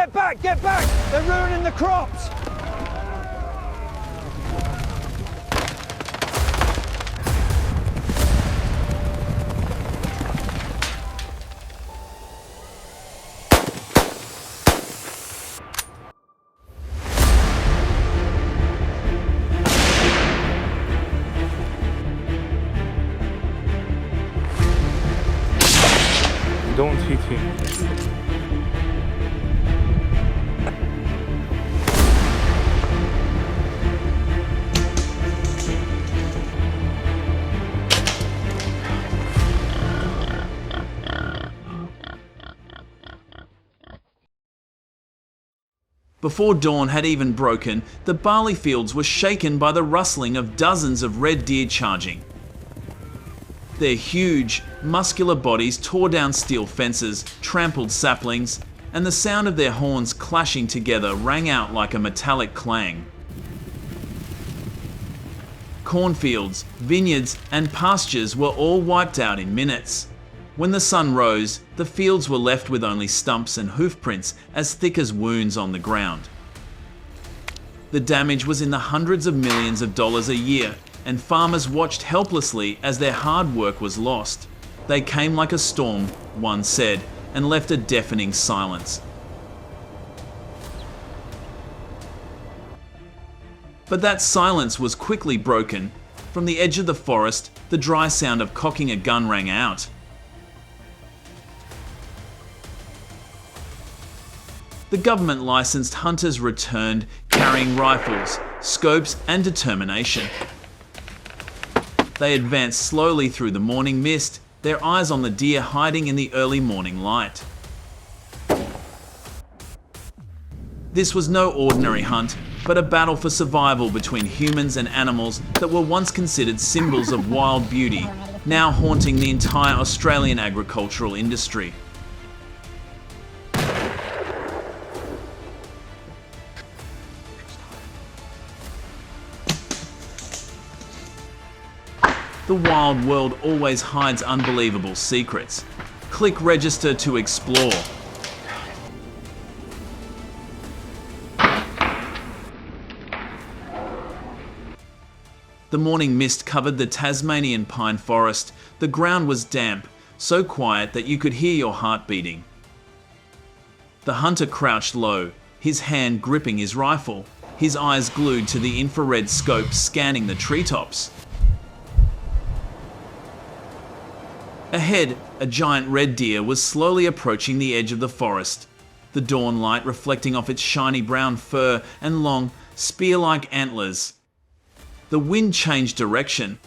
Get back! Get back! They're ruining the crops! Don't hit him. Before dawn had even broken, the barley fields were shaken by the rustling of dozens of red deer charging. Their huge, muscular bodies tore down steel fences, trampled saplings, and the sound of their horns clashing together rang out like a metallic clang. Cornfields, vineyards, and pastures were all wiped out in minutes. When the sun rose, the fields were left with only stumps and hoofprints as thick as wounds on the ground. The damage was in the hundreds of millions of dollars a year, and farmers watched helplessly as their hard work was lost. They came like a storm, one said, and left a deafening silence. But that silence was quickly broken. From the edge of the forest, the dry sound of cocking a gun rang out. The government-licensed hunters returned, carrying rifles, scopes, and determination. They advanced slowly through the morning mist, their eyes on the deer hiding in the early morning light. This was no ordinary hunt, but a battle for survival between humans and animals that were once considered symbols of wild beauty, now haunting the entire Australian agricultural industry. The wild world always hides unbelievable secrets. Click register to explore. The morning mist covered the Tasmanian pine forest. The ground was damp, so quiet that you could hear your heart beating. The hunter crouched low, his hand gripping his rifle, his eyes glued to the infrared scope scanning the treetops. Ahead, a giant red deer was slowly approaching the edge of the forest, the dawn light reflecting off its shiny brown fur and long, spear-like antlers. The wind changed direction.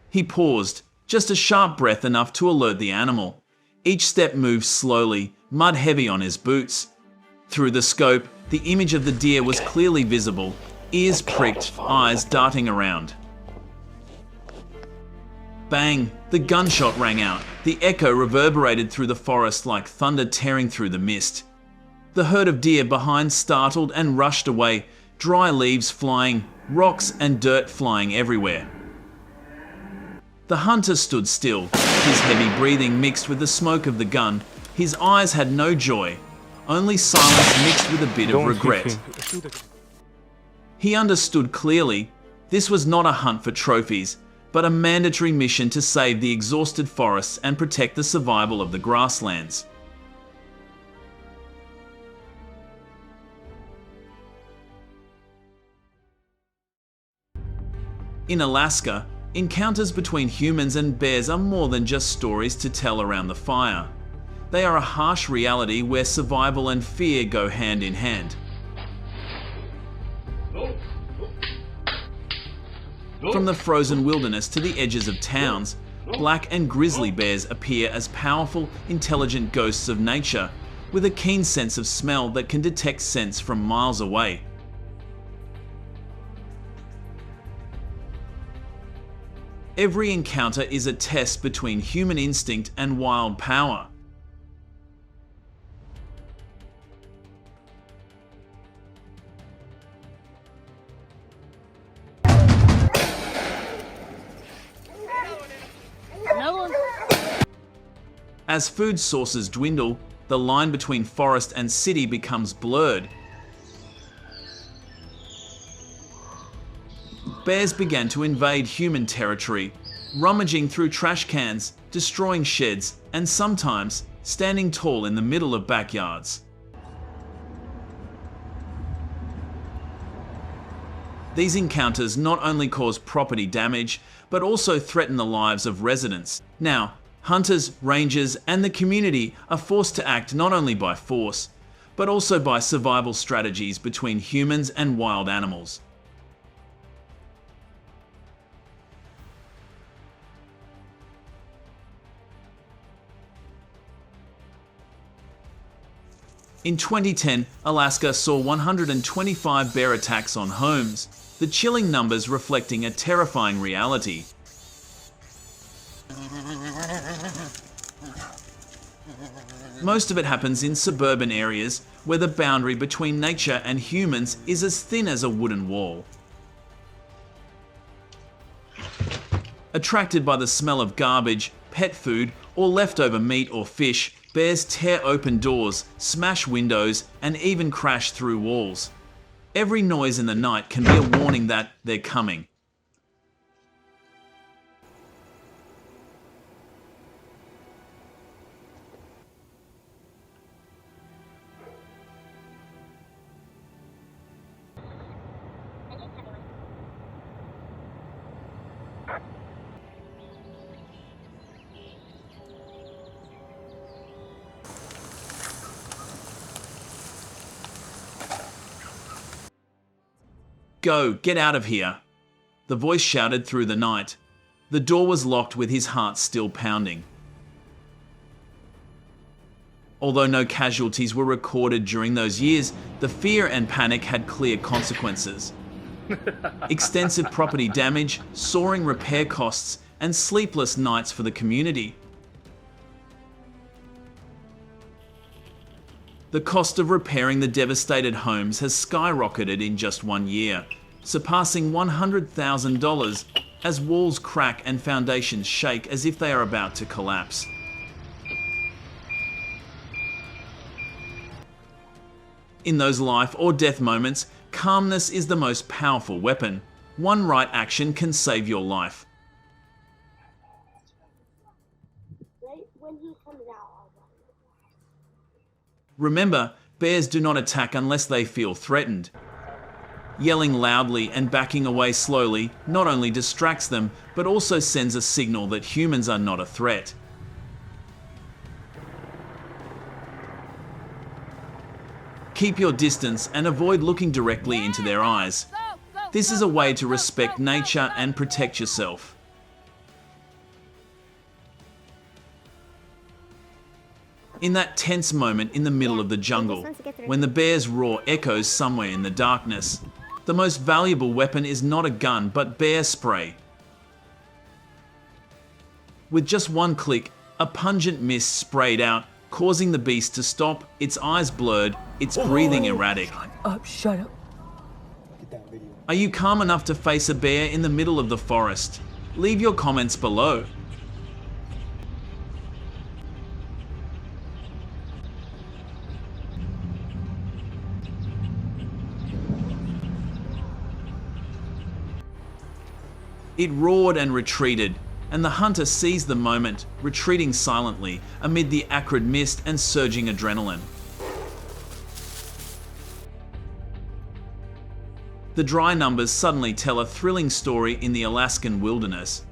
He paused, just a sharp breath enough to alert the animal. Each step moved slowly, mud heavy on his boots. Through the scope, the image of the deer was clearly visible, ears pricked, eyes darting around. Bang! The gunshot rang out. The echo reverberated through the forest like thunder tearing through the mist. The herd of deer behind startled and rushed away, dry leaves flying, rocks and dirt flying everywhere. The hunter stood still, his heavy breathing mixed with the smoke of the gun. His eyes had no joy, only silence mixed with a bit of regret. He understood clearly, this was not a hunt for trophies, but a mandatory mission to save the exhausted forests and protect the survival of the grasslands. In Alaska, encounters between humans and bears are more than just stories to tell around the fire. They are a harsh reality where survival and fear go hand in hand. From the frozen wilderness to the edges of towns, black and grizzly bears appear as powerful, intelligent ghosts of nature, with a keen sense of smell that can detect scents from miles away. Every encounter is a test between human instinct and wild power. As food sources dwindle, the line between forest and city becomes blurred. Bears began to invade human territory, rummaging through trash cans, destroying sheds, and sometimes standing tall in the middle of backyards. These encounters not only cause property damage, but also threaten the lives of residents. Now, hunters, rangers, and the community are forced to act not only by force, but also by survival strategies between humans and wild animals. In 2010, Alaska saw 125 bear attacks on homes, the chilling numbers reflecting a terrifying reality. Most of it happens in suburban areas where the boundary between nature and humans is as thin as a wooden wall. Attracted by the smell of garbage, pet food, or leftover meat or fish, bears tear open doors, smash windows, and even crash through walls. Every noise in the night can be a warning that they're coming. "Go, get out of here," the voice shouted through the night. The door was locked with his heart still pounding. Although no casualties were recorded during those years, the fear and panic had clear consequences. Extensive property damage, soaring repair costs, and sleepless nights for the community. The cost of repairing the devastated homes has skyrocketed in just 1 year, surpassing $100,000 as walls crack and foundations shake as if they are about to collapse. In those life or death moments, calmness is the most powerful weapon. One right action can save your life. Right when he comes out, I'll run. Remember, bears do not attack unless they feel threatened. Yelling loudly and backing away slowly not only distracts them, but also sends a signal that humans are not a threat. Keep your distance and avoid looking directly into their eyes. This is a way to respect nature and protect yourself. In that tense moment in the middle of the jungle, when the bear's roar echoes somewhere in the darkness, the most valuable weapon is not a gun but bear spray. With just one click, a pungent mist sprayed out, causing the beast to stop, its eyes blurred, its breathing erratic. Shut up. Are you calm enough to face a bear in the middle of the forest? Leave your comments below. It roared and retreated, and the hunter seized the moment, retreating silently amid the acrid mist and surging adrenaline. The dry numbers suddenly tell a thrilling story in the Alaskan wilderness.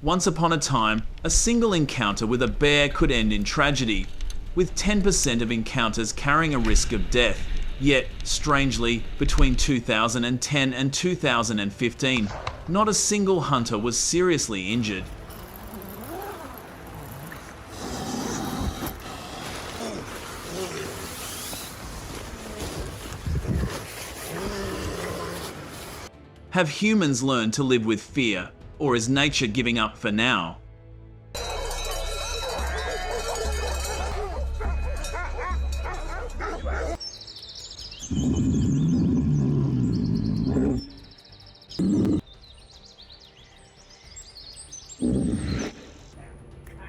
Once upon a time, a single encounter with a bear could end in tragedy, with 10% of encounters carrying a risk of death. Yet, strangely, between 2010 and 2015, not a single hunter was seriously injured. Have humans learned to live with fear, or is nature giving up for now?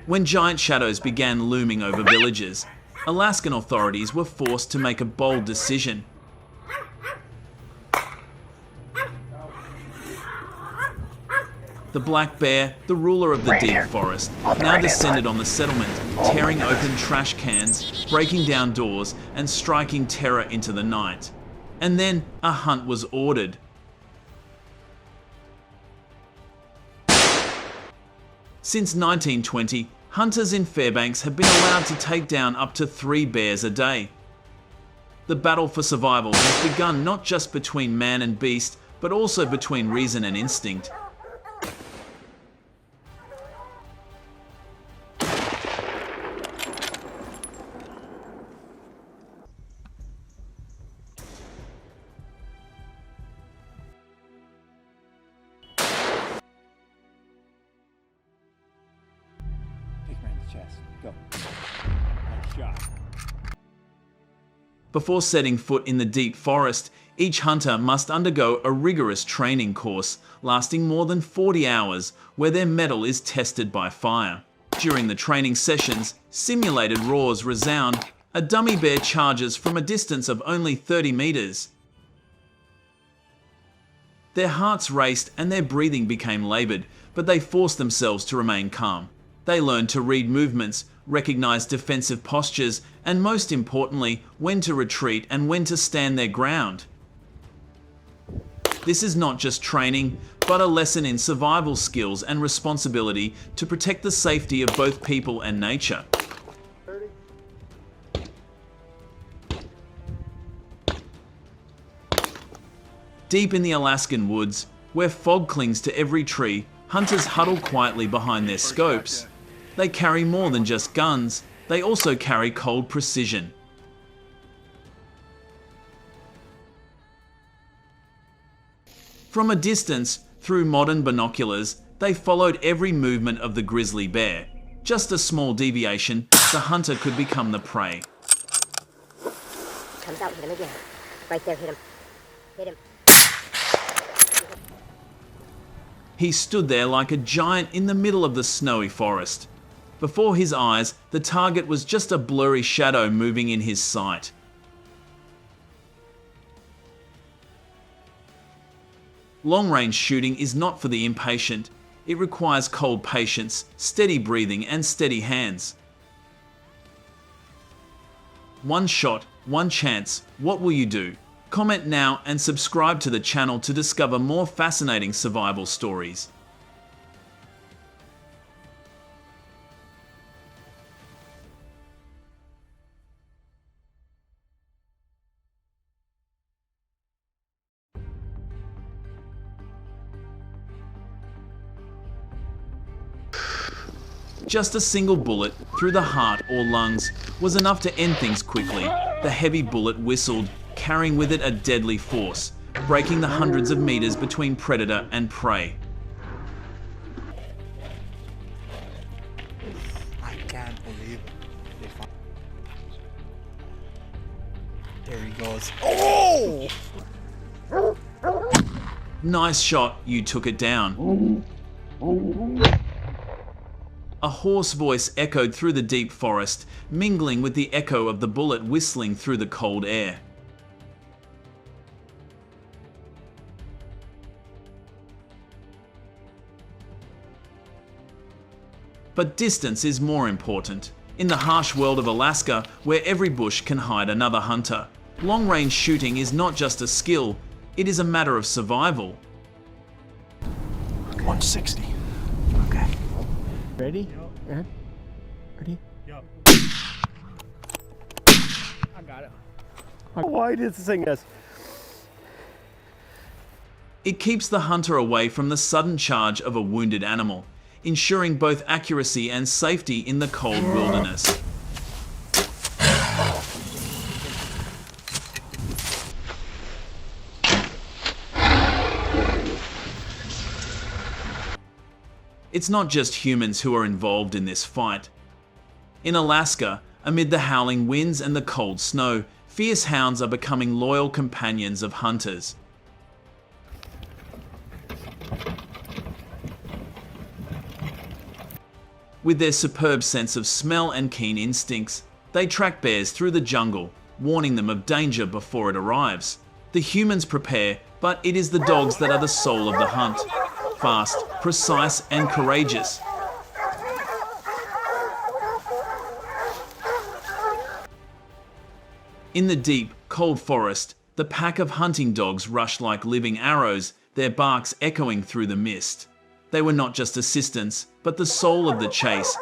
When giant shadows began looming over villages, Alaskan authorities were forced to make a bold decision. The black bear, the ruler of the deep forest, now descended on the settlement, tearing open trash cans, breaking down doors, and striking terror into the night. And then a hunt was ordered. Since 1920, hunters in Fairbanks have been allowed to take down up to 3 bears a day. The battle for survival has begun not just between man and beast, but also between reason and instinct. Chest. Go. Nice shot. Before setting foot in the deep forest, each hunter must undergo a rigorous training course lasting more than 40 hours where their mettle is tested by fire. During the training sessions, simulated roars resound. A dummy bear charges from a distance of only 30 meters. Their hearts raced and their breathing became labored, but they forced themselves to remain calm. They learned to read movements, recognize defensive postures, and most importantly, when to retreat and when to stand their ground. This is not just training, but a lesson in survival skills and responsibility to protect the safety of both people and nature. Deep in the Alaskan woods, where fog clings to every tree, hunters huddle quietly behind their scopes. They carry more than just guns, they also carry cold precision. From a distance, through modern binoculars, they followed every movement of the grizzly bear. Just a small deviation, the hunter could become the prey. Comes out, hit him again. Right there, hit him. Hit him. He stood there like a giant in the middle of the snowy forest. Before his eyes, the target was just a blurry shadow moving in his sight. Long-range shooting is not for the impatient. It requires cold patience, steady breathing, and steady hands. One shot, one chance. What will you do? Comment now and subscribe to the channel to discover more fascinating survival stories. Just a single bullet through the heart or lungs was enough to end things quickly. The heavy bullet whistled, carrying with it a deadly force, breaking the hundreds of meters between predator and prey. I can't believe it. There he goes. Oh! Nice shot, you took it down. A hoarse voice echoed through the deep forest, mingling with the echo of the bullet whistling through the cold air. But distance is more important. In the harsh world of Alaska, where every bush can hide another hunter, long-range shooting is not just a skill, it is a matter of survival. 160. Okay. Ready? Yeah. Ready? Yep. I got it. Why did this thing us? It keeps the hunter away from the sudden charge of a wounded animal, ensuring both accuracy and safety in the cold wilderness. It's not just humans who are involved in this fight. In Alaska, amid the howling winds and the cold snow, fierce hounds are becoming loyal companions of hunters. With their superb sense of smell and keen instincts, they track bears through the jungle, warning them of danger before it arrives. The humans prepare, but it is the dogs that are the soul of the hunt. Fast, precise, and courageous. In the deep, cold forest, the pack of hunting dogs rushed like living arrows, their barks echoing through the mist. They were not just assistants, but the soul of the chase.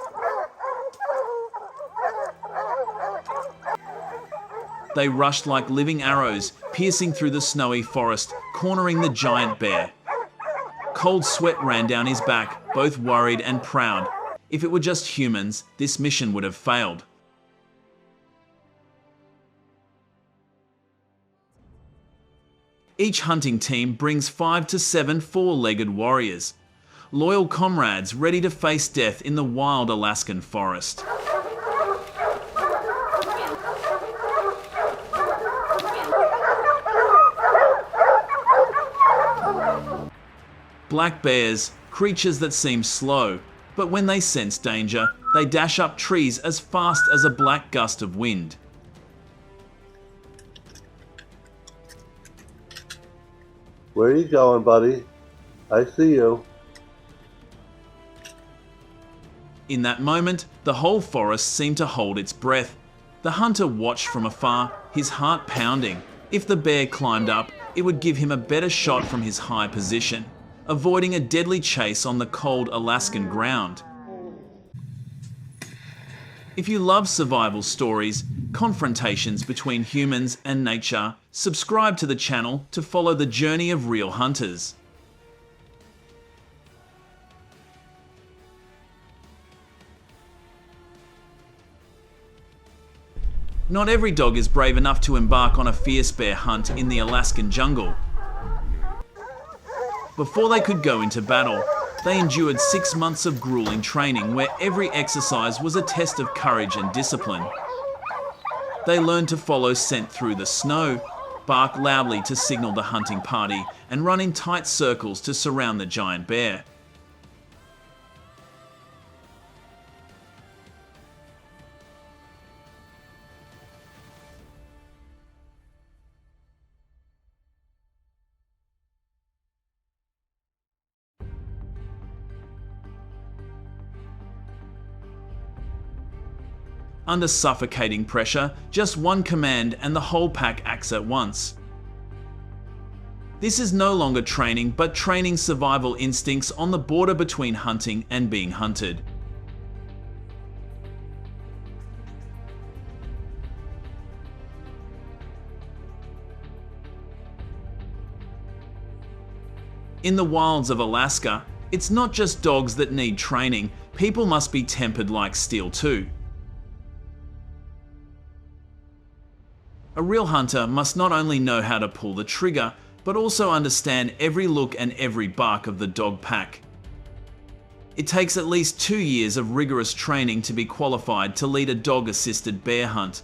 They rushed like living arrows, piercing through the snowy forest, cornering the giant bear. Cold sweat ran down his back, both worried and proud. If it were just humans, this mission would have failed. Each hunting team brings 5 to 7 four-legged warriors, loyal comrades ready to face death in the wild Alaskan forest. Black bears, creatures that seem slow, but when they sense danger, they dash up trees as fast as a black gust of wind. Where are you going, buddy? I see you. In that moment, the whole forest seemed to hold its breath. The hunter watched from afar, his heart pounding. If the bear climbed up, it would give him a better shot from his high position, avoiding a deadly chase on the cold Alaskan ground. If you love survival stories, confrontations between humans and nature, subscribe to the channel to follow the journey of real hunters. Not every dog is brave enough to embark on a fierce bear hunt in the Alaskan jungle. Before they could go into battle, they endured 6 months of grueling training where every exercise was a test of courage and discipline. They learned to follow scent through the snow, bark loudly to signal the hunting party, and run in tight circles to surround the giant bear. Under suffocating pressure, just one command and the whole pack acts at once. This is no longer training, but training survival instincts on the border between hunting and being hunted. In the wilds of Alaska, it's not just dogs that need training, people must be tempered like steel too. A real hunter must not only know how to pull the trigger, but also understand every look and every bark of the dog pack. It takes at least 2 years of rigorous training to be qualified to lead a dog-assisted bear hunt.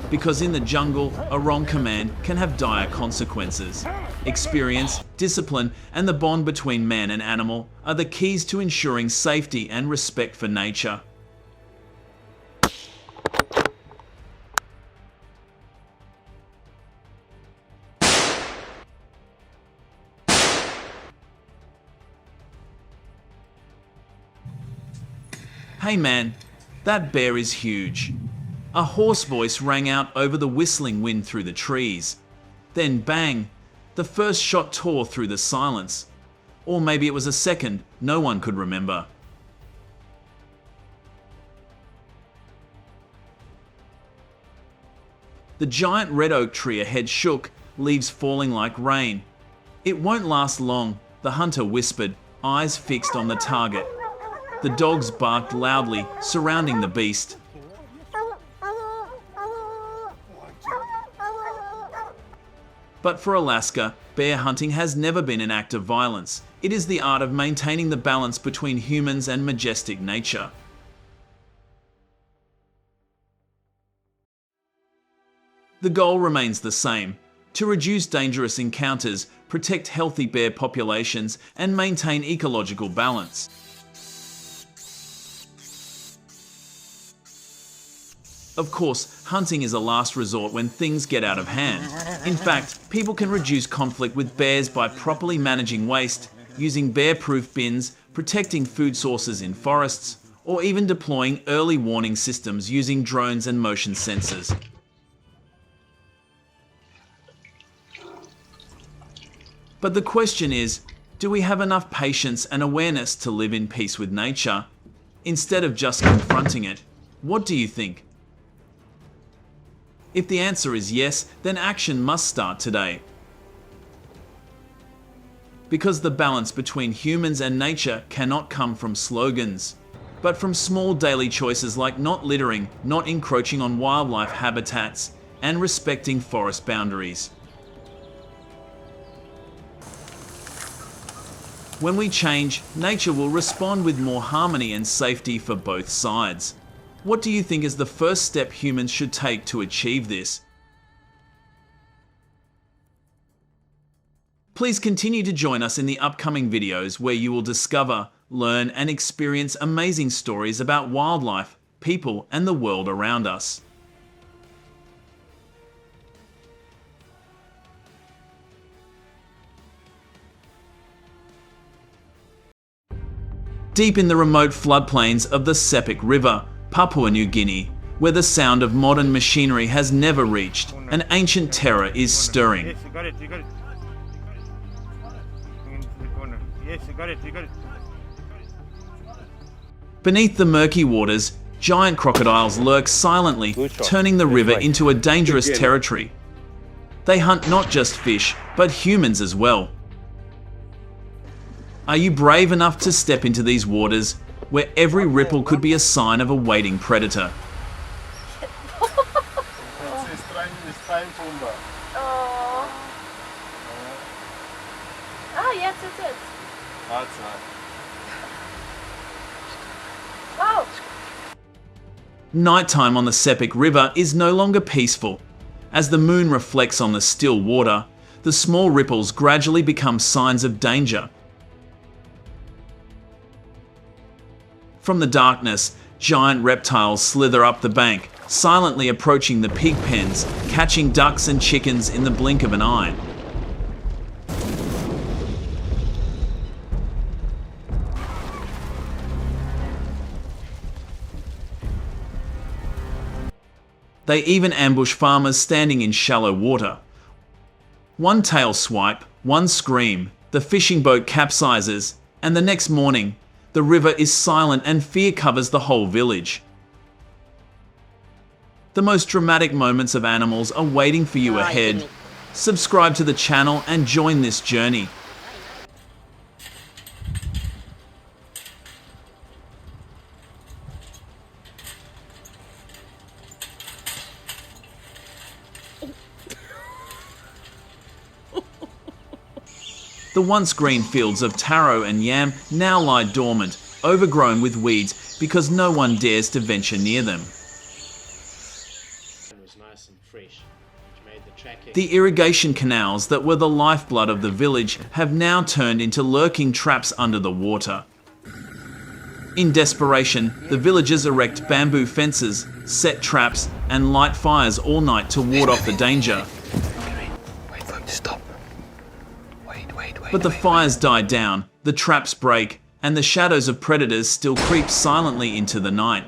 Because in the jungle, a wrong command can have dire consequences. Experience, discipline, and the bond between man and animal are the keys to ensuring safety and respect for nature. Hey man, that bear is huge. A hoarse voice rang out over the whistling wind through the trees. Then bang, the first shot tore through the silence. Or maybe it was a second, no one could remember. The giant red oak tree ahead shook, leaves falling like rain. It won't last long, the hunter whispered, eyes fixed on the target. The dogs barked loudly, surrounding the beast. But for Alaska, bear hunting has never been an act of violence. It is the art of maintaining the balance between humans and majestic nature. The goal remains the same: to reduce dangerous encounters, protect healthy bear populations, and maintain ecological balance. Of course, hunting is a last resort when things get out of hand. In fact, people can reduce conflict with bears by properly managing waste, using bear-proof bins, protecting food sources in forests, or even deploying early warning systems using drones and motion sensors. But the question is, do we have enough patience and awareness to live in peace with nature? Instead of just confronting it, what do you think? If the answer is yes, then action must start today. Because the balance between humans and nature cannot come from slogans, but from small daily choices like not littering, not encroaching on wildlife habitats, and respecting forest boundaries. When we change, nature will respond with more harmony and safety for both sides. What do you think is the first step humans should take to achieve this? Please continue to join us in the upcoming videos where you will discover, learn, and experience amazing stories about wildlife, people, and the world around us. Deep in the remote floodplains of the Sepik River, Papua New Guinea, where the sound of modern machinery has never reached, an ancient terror is stirring. Yes, you got it. Into the corner. Yes, you got it. Beneath the murky waters, giant crocodiles lurk silently, turning the river into a dangerous territory. They hunt not just fish, but humans as well. Are you brave enough to step into these waters, where every ripple could be a sign of a waiting predator? Oh, yes, it is. Oh, Nighttime on the Sepik River is no longer peaceful. As the moon reflects on the still water, the small ripples gradually become signs of danger. From the darkness, giant reptiles slither up the bank, silently approaching the pig pens, catching ducks and chickens in the blink of an eye. They even ambush farmers standing in shallow water. One tail swipe, one scream, the fishing boat capsizes, and the next morning, the river is silent and fear covers the whole village. The most dramatic moments of animals are waiting for you ahead. Subscribe to the channel and join this journey. The once green fields of taro and yam now lie dormant, overgrown with weeds because no one dares to venture near them. Was nice and fresh, which made the tracking. The irrigation canals that were the lifeblood of the village have now turned into lurking traps under the water. In desperation, the villagers erect bamboo fences, set traps, and light fires all night to ward off the danger. Wait for him to stop. Wait. But the fires die down, the traps break, and the shadows of predators still creep silently into the night.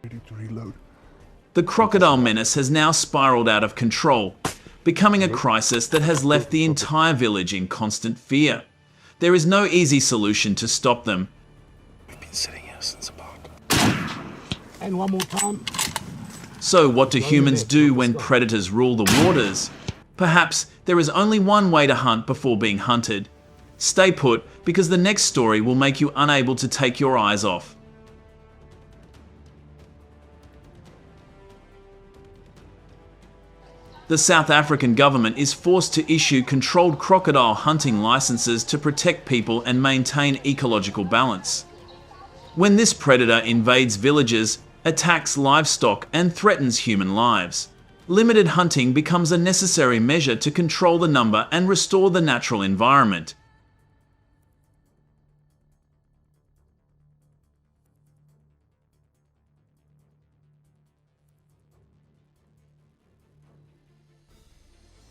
Ready to reload. The crocodile menace has now spiraled out of control, becoming a crisis that has left the entire village in constant fear. There is no easy solution to stop them. We've been sitting here since about. And one more time. So what do humans do when predators rule the waters? Perhaps there is only one way to hunt before being hunted. Stay put, because the next story will make you unable to take your eyes off. The South African government is forced to issue controlled crocodile hunting licenses to protect people and maintain ecological balance. When this predator invades villages, attacks livestock, and threatens human lives. Limited hunting becomes a necessary measure to control the number and restore the natural environment.